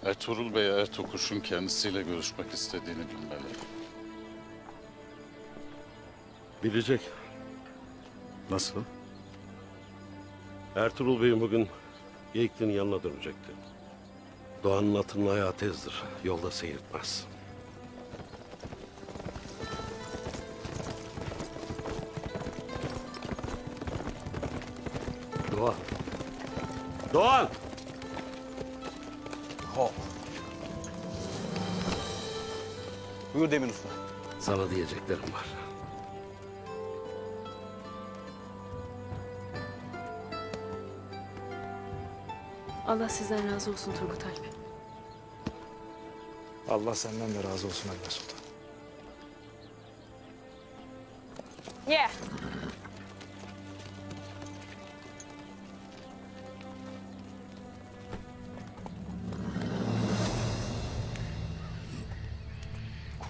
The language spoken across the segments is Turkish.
Ertuğrul Bey Ertokuş'un kendisiyle görüşmek istediğini bilmeli. Bilecek. Nasıl? Ertuğrul Bey bugün Geyikli'nin yanına dönecekti. Doğan'ın atının ayağı tezdir. Yolda seyirtmez. Doğan. Doğan! Hop. Buyur Demir Usta. Sana diyeceklerim var. Allah sizden razı olsun Turgut Alp. Allah senden de razı olsun Halide Sultan. Ye.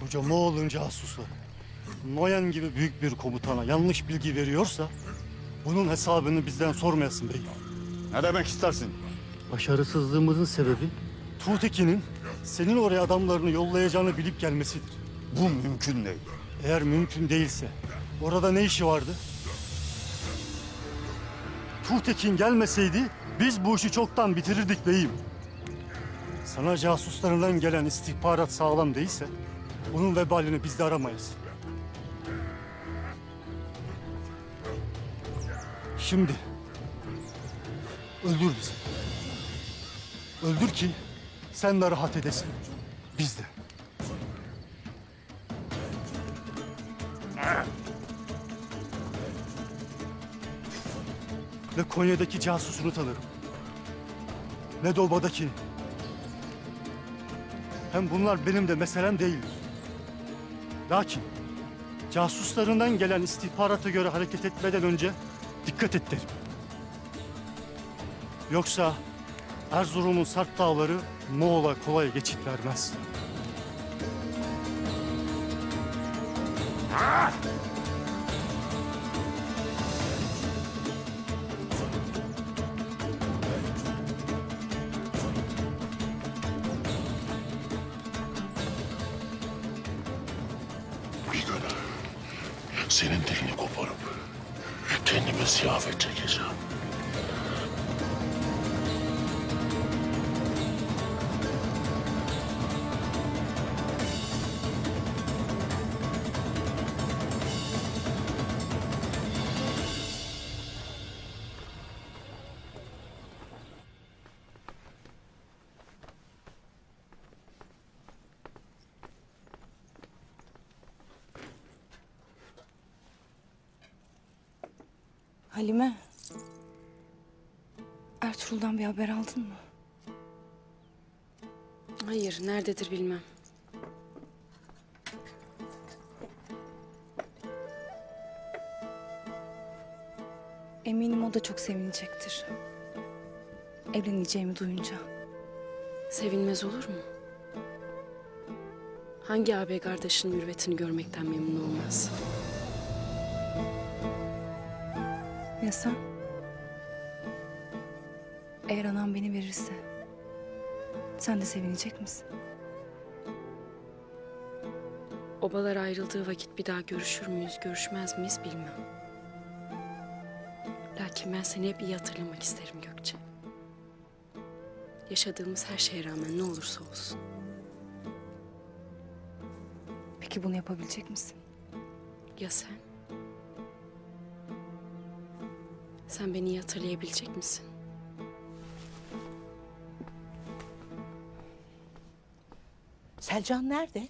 Koca Moğol'un casusları Noyan gibi büyük bir komutana yanlış bilgi veriyorsa bunun hesabını bizden sormayasın bey. Ne demek istersin? Başarısızlığımızın sebebi Tuğtekin'in senin oraya adamlarını yollayacağını bilip gelmesidir. Bu mümkün değil. Eğer mümkün değilse orada ne işi vardı? Tuğtekin gelmeseydi biz bu işi çoktan bitirirdik beyim. Sana casuslarından gelen istihbarat sağlam değilse bunun vebalini biz de aramayız. Şimdi öldür bizi. Öldür ki sen de rahat edesin. Biz de. Ne Konya'daki casusunu tanırım. Ne de obadakini. Hem bunlar benim de meselem değildir. Lakin casuslarından gelen istihbarata göre hareket etmeden önce dikkat et derim. Yoksa Erzurum'un Sarp Dağları Moğol'a kolay geçit vermez. Bir gün senin dilini koparıp kendime ziyafet çekeceğim. Halime. Ertuğrul'dan bir haber aldın mı? Hayır, nerededir bilmem. Eminim o da çok sevinecektir. Evleneceğimi duyunca. Sevinmez olur mu? Hangi ağabey kardeşinin mürüvvetini görmekten memnun olmaz? Ya sen? Eğer anam beni verirse sen de sevinecek misin? Obalar ayrıldığı vakit bir daha görüşür müyüz, görüşmez miyiz bilmem. Lakin ben seni hep iyi hatırlamak isterim Gökçe. Yaşadığımız her şeye rağmen ne olursa olsun. Peki bunu yapabilecek misin? Ya sen? Sen beni iyi hatırlayabilecek misin? Selcan nerede?